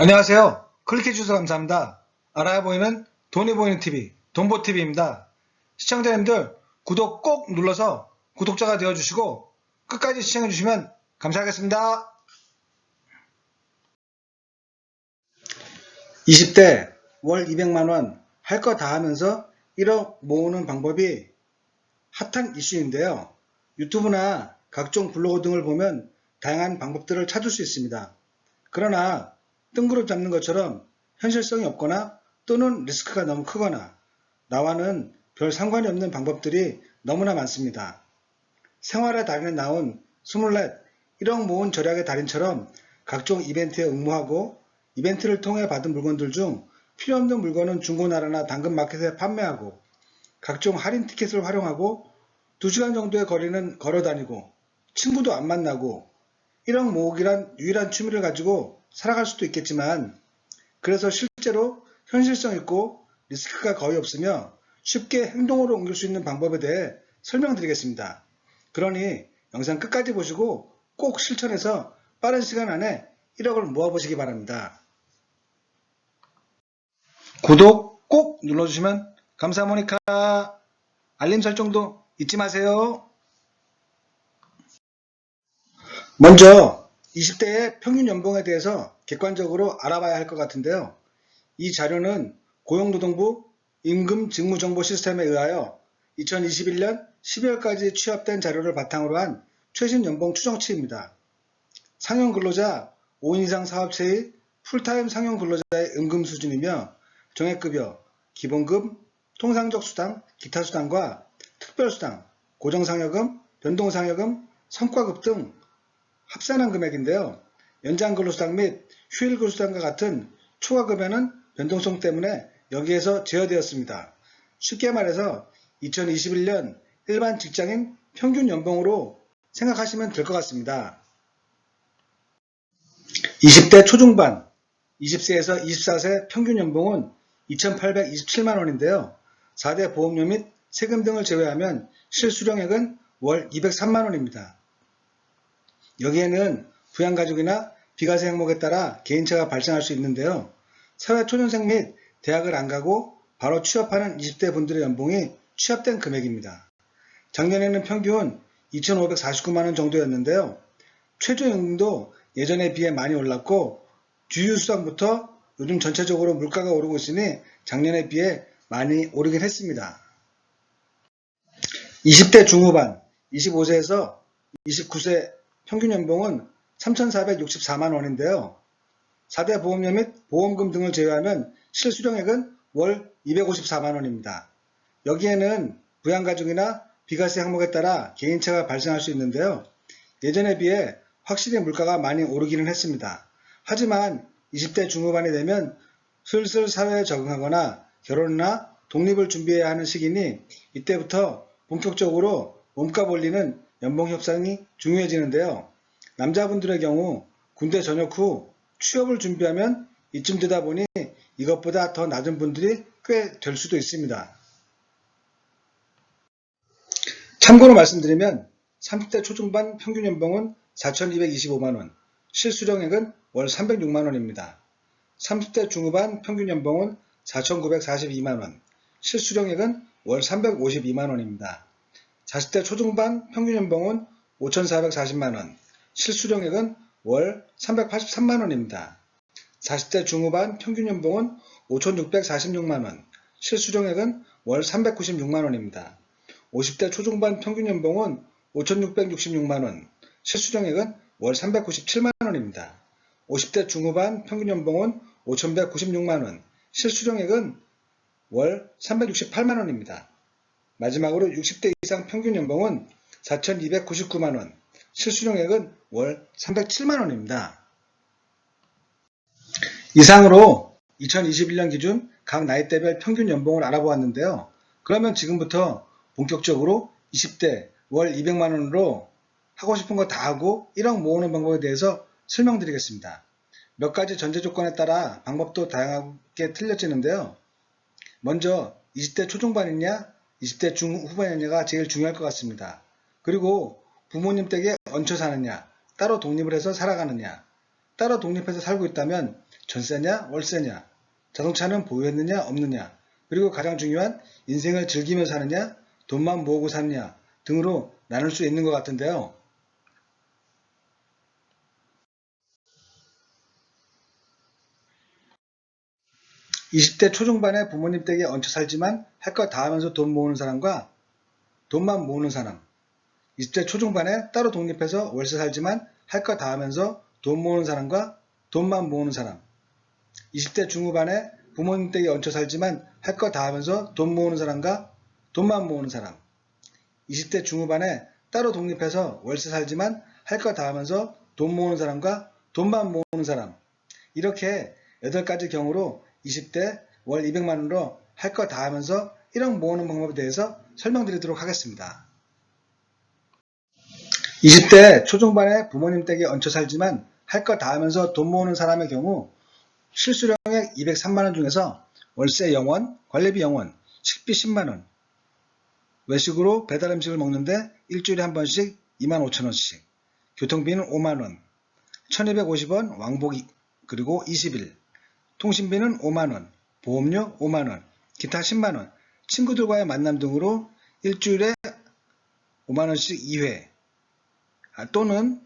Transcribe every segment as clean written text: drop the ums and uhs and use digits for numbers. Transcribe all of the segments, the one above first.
안녕하세요. 클릭해주셔서 감사합니다. 알아야 보이는 돈이 보이는 TV, 돈보TV입니다. 시청자님들 구독 꼭 눌러서 구독자가 되어주시고 끝까지 시청해주시면 감사하겠습니다. 20대 월 200만원 할 거 다 하면서 1억 모으는 방법이 핫한 이슈인데요. 유튜브나 각종 블로그 등을 보면 다양한 방법들을 찾을 수 있습니다. 그러나 뜬구름 잡는 것처럼 현실성이 없거나 또는 리스크가 너무 크거나 나와는 별 상관이 없는 방법들이 너무나 많습니다. 생활의 달인에 나온 24 1억 모은 절약의 달인처럼 각종 이벤트에 응모하고 이벤트를 통해 받은 물건들 중 필요 없는 물건은 중고나라나 당근마켓에 판매하고 각종 할인 티켓을 활용하고 2시간 정도의 거리는 걸어다니고 친구도 안 만나고 1억 모으기란 유일한 취미를 가지고 살아갈 수도 있겠지만 그래서 실제로 현실성 있고 리스크가 거의 없으며 쉽게 행동으로 옮길 수 있는 방법에 대해 설명드리겠습니다. 그러니 영상 끝까지 보시고 꼭 실천해서 빠른 시간 안에 1억을 모아보시기 바랍니다. 구독 꼭 눌러주시면 감사모니카 알림 설정도 잊지 마세요. 먼저 20대의 평균 연봉에 대해서 객관적으로 알아봐야 할 것 같은데요. 이 자료는 고용노동부 임금직무정보 시스템에 의하여 2021년 12월까지 취합된 자료를 바탕으로 한 최신 연봉 추정치입니다. 상용 근로자 5인 이상 사업체의 풀타임 상용 근로자의 임금 수준이며 정액급여, 기본급, 통상적 수당, 기타 수당과 특별수당, 고정상여금, 변동상여금, 성과급 등 합산한 금액인데요. 연장근로수당 및 휴일근로수당과 같은 초과급여는 변동성 때문에 여기에서 제어되었습니다. 쉽게 말해서 2021년 일반 직장인 평균 연봉으로 생각하시면 될 것 같습니다. 20대 초중반, 20세에서 24세 평균 연봉은 2,827만원인데요. 4대 보험료 및 세금 등을 제외하면 실수령액은 월 203만원입니다. 여기에는 부양가족이나 비과세 항목에 따라 개인차가 발생할 수 있는데요. 사회초년생 및 대학을 안 가고 바로 취업하는 20대 분들의 연봉이 취합된 금액입니다. 작년에는 평균 2,549만원 정도였는데요. 최저임금도 예전에 비해 많이 올랐고 주유수당부터 요즘 전체적으로 물가가 오르고 있으니 작년에 비해 많이 오르긴 했습니다. 20대 중후반, 25세에서 29세 평균 연봉은 3,464만원인데요. 4대 보험료 및 보험금 등을 제외하면 실수령액은 월 254만원입니다. 여기에는 부양가족이나 비과세 항목에 따라 개인차가 발생할 수 있는데요. 예전에 비해 확실히 물가가 많이 오르기는 했습니다. 하지만 20대 중후반이 되면 슬슬 사회에 적응하거나 결혼이나 독립을 준비해야 하는 시기니 이때부터 본격적으로 몸값 올리는 연봉 협상이 중요해지는데요. 남자분들의 경우 군대 전역 후 취업을 준비하면 이쯤 되다 보니 이것보다 더 낮은 분들이 꽤 될 수도 있습니다. 참고로 말씀드리면 30대 초중반 평균 연봉은 4,225만원, 실수령액은 월 306만원입니다. 30대 중후반 평균 연봉은 4,942만원, 실수령액은 월 352만원입니다. 40대 초중반 평균 연봉은 5,440만원, 실수령액은 월 383만원입니다. 40대 중후반 평균 연봉은 5,646만원, 실수령액은 월 396만원입니다. 50대 초중반 평균 연봉은 5,666만원, 실수령액은 월 397만원입니다. 50대 중후반 평균 연봉은 5,196만원, 실수령액은 월 368만원입니다. 마지막으로 60대 이상 평균 연봉은 4,299만원, 실수령액은 월 307만원입니다. 이상으로 2021년 기준 각 나이대별 평균 연봉을 알아보았는데요. 그러면 지금부터 본격적으로 20대 월 200만원으로 하고 싶은 거 다 하고 1억 모으는 방법에 대해서 설명드리겠습니다. 몇 가지 전제 조건에 따라 방법도 다양하게 틀려지는데요. 먼저 20대 초중반이냐 20대 중후반이냐가 제일 중요할 것 같습니다. 그리고 부모님 댁에 얹혀 사느냐 따로 독립을 해서 살아가느냐 따로 독립해서 살고 있다면 전세냐 월세냐, 자동차는 보유했느냐 없느냐, 그리고 가장 중요한 인생을 즐기며 사느냐 돈만 모으고 사느냐 등으로 나눌 수 있는 것 같은데요. 20대 초중반에 부모님 댁에 얹혀 살지만 할 거 다 하면서 돈 모으는 사람과 돈만 모으는 사람, 20대 초중반에 따로 독립해서 월세 살지만 할 거 다 하면서 돈 모으는 사람과 돈만 모으는 사람, 20대 중후반에 부모님 댁에 얹혀 살지만 할 거 다 하면서 돈 모으는 사람과 돈만 모으는 사람, 20대 중후반에 따로 독립해서 월세 살지만 할 거 다 하면서 돈 모으는 사람과 돈만 모으는 사람, 이렇게 8가지 경우로 20대 월 200만원으로 할 거 다 하면서 1억 모으는 방법에 대해서 설명드리도록 하겠습니다. 20대 초중반에 부모님 댁에 얹혀 살지만 할 거 다 하면서 돈 모으는 사람의 경우 실수령액 203만원 중에서 월세 0원, 관리비 0원, 식비 10만원, 외식으로 배달 음식을 먹는데 일주일에 한 번씩 25,000원씩, 교통비는 5만원, 1250원 왕복 그리고 20일, 통신비는 5만원, 보험료 5만원, 기타 10만원, 친구들과의 만남 등으로 일주일에 5만원씩 2회 또는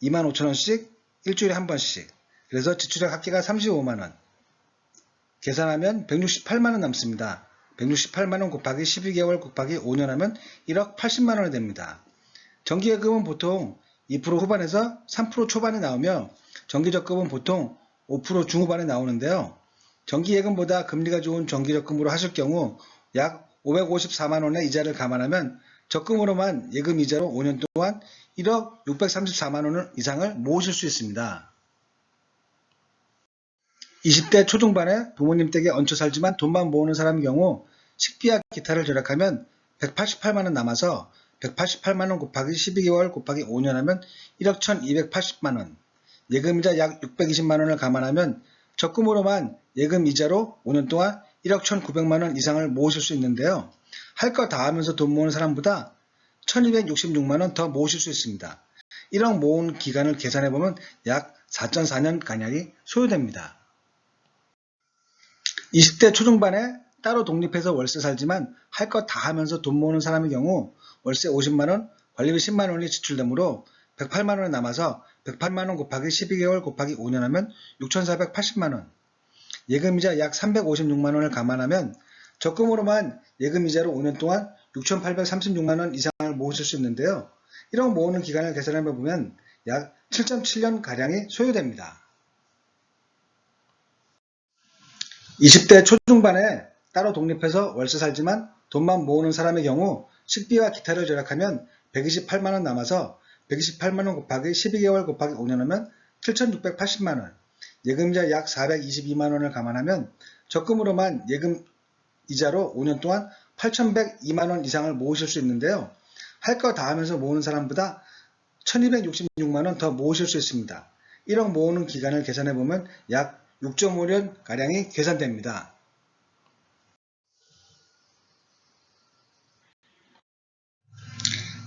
25,000원씩 일주일에 한 번씩, 그래서 지출액 합계가 35만원, 계산하면 168만원 남습니다. 168만원 곱하기 12개월 곱하기 5년 하면 1억 80만원이 됩니다. 정기예금은 보통 2% 후반에서 3% 초반에 나오며 정기적금은 보통 5% 중후반에 나오는데요. 정기예금보다 금리가 좋은 정기적금으로 하실 경우 약 554만원의 이자를 감안하면 적금으로만 예금 이자로 5년 동안 1억 634만원 이상을 모으실 수 있습니다. 20대 초중반에 부모님 댁에 얹혀 살지만 돈만 모으는 사람의 경우 식비와 기타를 절약하면 188만원 남아서 188만원 곱하기 12개월 곱하기 5년 하면 1억 1280만원, 예금이자 약 620만원을 감안하면 적금으로만 예금 이자로 5년 동안 1억 1900만원 이상을 모으실 수 있는데요. 할 거 다 하면서 돈 모으는 사람보다 1266만원 더 모으실 수 있습니다. 1억 모은 기간을 계산해보면 약 4.4년 가량이 소요됩니다. 20대 초중반에 따로 독립해서 월세 살지만 할 거 다 하면서 돈 모으는 사람의 경우 월세 50만원, 관리비 10만원이 지출되므로 108만원이 남아서 108만원 곱하기 12개월 곱하기 5년 하면 6,480만원, 예금이자 약 356만원을 감안하면 적금으로만 예금이자로 5년 동안 6,836만원 이상을 모으실 수 있는데요. 1억 모으는 기간을 계산해보면 약 7.7년 가량이 소요됩니다. 20대 초중반에 따로 독립해서 월세 살지만 돈만 모으는 사람의 경우 식비와 기타를 절약하면 128만원 남아서 128만원 곱하기 12개월 곱하기 5년 하면 7,680만원, 예금이자 약 422만원을 감안하면 적금으로만 예금 이자로 5년 동안 8,102만원 이상을 모으실 수 있는데요. 할 거 다 하면서 모으는 사람보다 1,266만원 더 모으실 수 있습니다. 1억 모으는 기간을 계산해보면 약 6.5년 가량이 계산됩니다.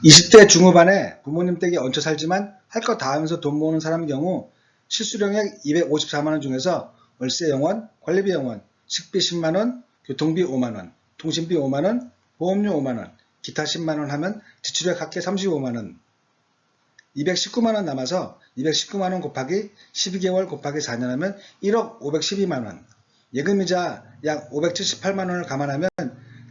20대 중후반에 부모님 댁에 얹혀 살지만 할 거 다 하면서 돈 모으는 사람의 경우 실수령액 254만원 중에서 월세 0원, 관리비 0원, 식비 10만원, 교통비 5만원, 통신비 5만원, 보험료 5만원, 기타 10만원 하면 지출액 합계 35만원, 219만원 남아서 219만원 곱하기 12개월 곱하기 4년 하면 1억 512만원, 예금이자 약 578만원을 감안하면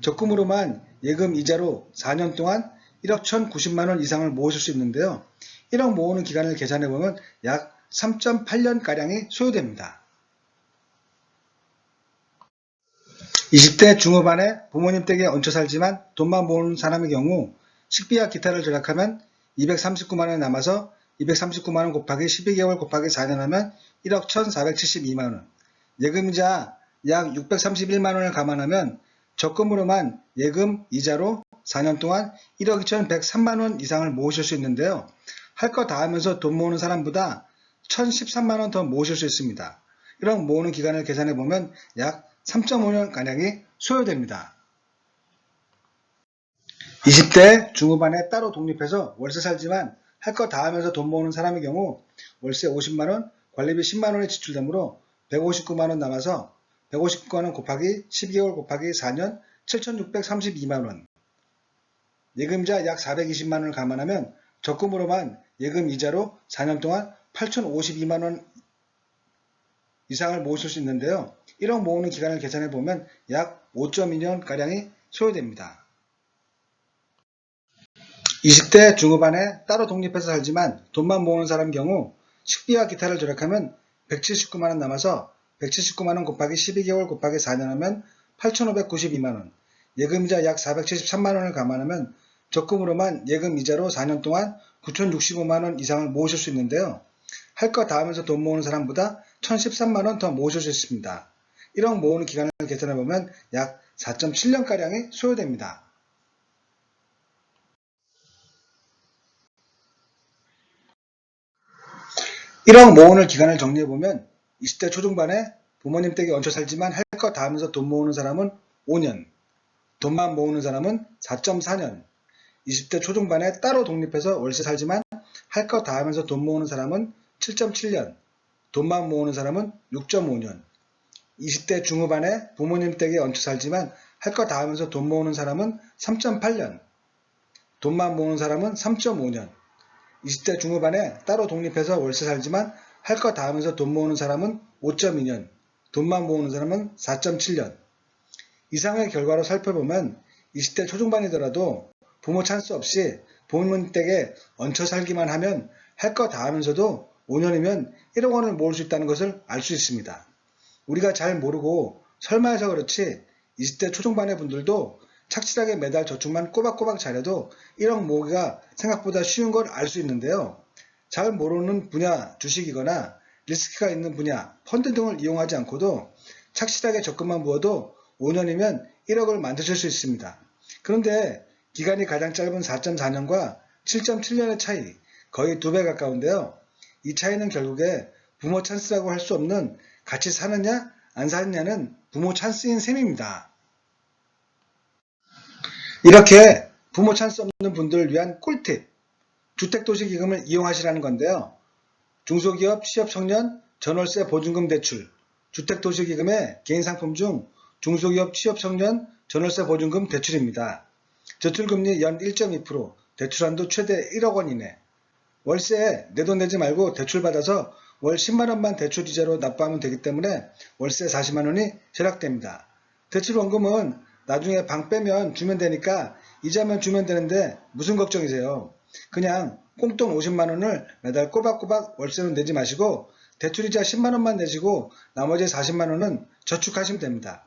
적금으로만 예금 이자로 4년 동안 1억 1090만원 이상을 모으실 수 있는데요. 1억 모으는 기간을 계산해보면 약 3.8년가량이 소요됩니다. 20대 중후반에 부모님 댁에 얹혀 살지만 돈만 모으는 사람의 경우 식비와 기타를 절약하면 239만원이 남아서 239만원 곱하기 12개월 곱하기 4년 하면 1억 1472만원, 예금이자 약 631만원을 감안하면 적금으로만 예금 이자로 4년 동안 1억 2103만원 이상을 모으실 수 있는데요. 할 거 다 하면서 돈 모으는 사람보다 1013만원 더 모으실 수 있습니다. 1억 모으는 기간을 계산해보면 약 3.5년 가량이 소요됩니다. 20대 중후반에 따로 독립해서 월세 살지만 할 거 다 하면서 돈 모으는 사람의 경우 월세 50만원, 관리비 10만원이 지출되므로 159만원 남아서 159만원 곱하기 12개월 곱하기 4년 7,632만원, 예금이자 약 420만원을 감안하면 적금으로만 예금 이자로 4년 동안 8,052만원 이상을 모으실 수 있는데요. 1억 모으는 기간을 계산해 보면 약 5.2년가량이 소요됩니다. 20대 중후반에 따로 독립해서 살지만 돈만 모으는 사람 경우 식비와 기타를 절약하면 179만원 남아서 179만원 곱하기 12개월 곱하기 4년 하면 8,592만원, 예금이자 약 473만원을 감안하면 적금으로만 예금 이자로 4년 동안 9,065만원 이상을 모으실 수 있는데요. 할 거 다 하면서 돈 모으는 사람보다 1,013만원 더 모으실 수 있습니다. 1억 모으는 기간을 계산해보면 약 4.7년가량이 소요됩니다. (1억) 모으는 기간을 정리해보면 20대 초중반에 부모님 댁에 얹혀 살지만 할 거 다 하면서 돈 모으는 사람은 5년, 돈만 모으는 사람은 4.4년, 20대 초중반에 따로 독립해서 월세 살지만 할 거 다 하면서 돈 모으는 사람은 7.7년, 돈만 모으는 사람은 6.5년, 20대 중후반에 부모님 댁에 얹혀 살지만 할 거 다 하면서 돈 모으는 사람은 3.8년, 돈만 모으는 사람은 3.5년, 20대 중후반에 따로 독립해서 월세 살지만 할 거 다 하면서 돈 모으는 사람은 5.2년, 돈만 모으는 사람은 4.7년. 이상의 결과로 살펴보면 20대 초중반이더라도 부모 찬스 없이 부모님 댁에 얹혀 살기만 하면 할 거 다 하면서도 5년이면 1억 원을 모을 수 있다는 것을 알 수 있습니다. 우리가 잘 모르고 설마 해서 그렇지 20대 초중반의 분들도 착실하게 매달 저축만 꼬박꼬박 잘해도 1억 모으기가 생각보다 쉬운 걸 알 수 있는데요. 잘 모르는 분야 주식이거나 리스크가 있는 분야 펀드 등을 이용하지 않고도 착실하게 적금만 부어도 5년이면 1억을 만드실 수 있습니다. 그런데 기간이 가장 짧은 4.4년과 7.7년의 차이, 거의 2배 가까운데요. 이 차이는 결국에 부모 찬스라고 할 수 없는 같이 사느냐 안 사느냐는 부모 찬스인 셈입니다. 이렇게 부모 찬스 없는 분들을 위한 꿀팁, 주택도시기금을 이용하시라는 건데요. 중소기업, 취업청년, 전월세 보증금 대출, 주택도시기금의 개인상품 중 중소기업, 취업청년, 전월세 보증금 대출입니다. 저출금리 연 1.2%, 대출한도 최대 1억 원 이내. 월세에 내 돈 내지 말고 대출받아서 월 10만원만 대출이자로 납부하면 되기 때문에 월세 40만원이 절약됩니다. 대출원금은 나중에 방 빼면 주면 되니까 이자만 주면 되는데 무슨 걱정이세요? 그냥 꽁돈 50만원을 매달 꼬박꼬박 월세로 내지 마시고 대출이자 10만원만 내시고 나머지 40만원은 저축하시면 됩니다.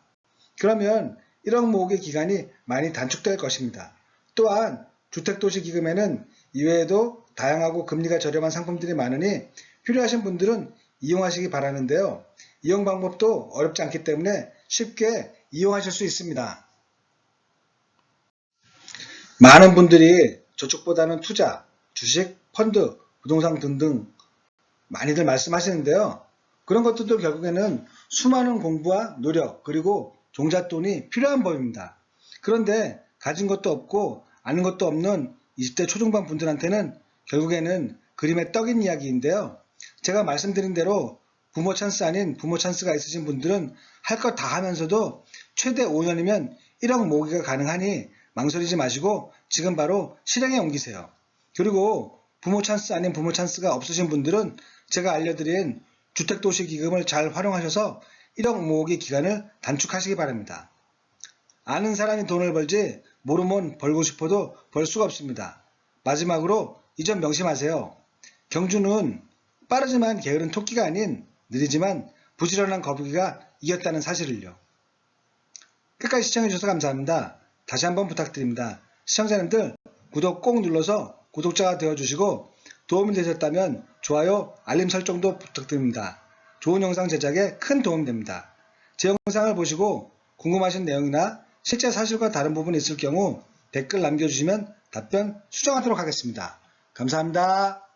그러면 1억 모으기 기간이 많이 단축될 것입니다. 또한 주택도시기금에는 이외에도 다양하고 금리가 저렴한 상품들이 많으니 필요하신 분들은 이용하시기 바라는데요. 이용 방법도 어렵지 않기 때문에 쉽게 이용하실 수 있습니다. 많은 분들이 저축보다는 투자, 주식, 펀드, 부동산 등등 많이들 말씀하시는데요. 그런 것들도 결국에는 수많은 공부와 노력 그리고 종잣돈이 필요한 법입니다. 그런데 가진 것도 없고 아는 것도 없는 20대 초중반 분들한테는 결국에는 그림의 떡인 이야기인데요. 제가 말씀드린 대로 부모 찬스 아닌 부모 찬스가 있으신 분들은 할 것 다 하면서도 최대 5년이면 1억 모으기가 가능하니 망설이지 마시고 지금 바로 실행에 옮기세요. 그리고 부모 찬스 아닌 부모 찬스가 없으신 분들은 제가 알려드린 주택도시기금을 잘 활용하셔서 1억 모으기 기간을 단축하시기 바랍니다. 아는 사람이 돈을 벌지 모르면 벌고 싶어도 벌 수가 없습니다. 마지막으로 이 점 명심하세요. 경주는 빠르지만 게으른 토끼가 아닌 느리지만 부지런한 거북이가 이겼다는 사실을요. 끝까지 시청해주셔서 감사합니다. 다시 한번 부탁드립니다. 시청자님들 구독 꼭 눌러서 구독자가 되어주시고 도움이 되셨다면 좋아요, 알림 설정도 부탁드립니다. 좋은 영상 제작에 큰 도움이 됩니다. 제 영상을 보시고 궁금하신 내용이나 실제 사실과 다른 부분이 있을 경우 댓글 남겨주시면 답변 수정하도록 하겠습니다. 감사합니다.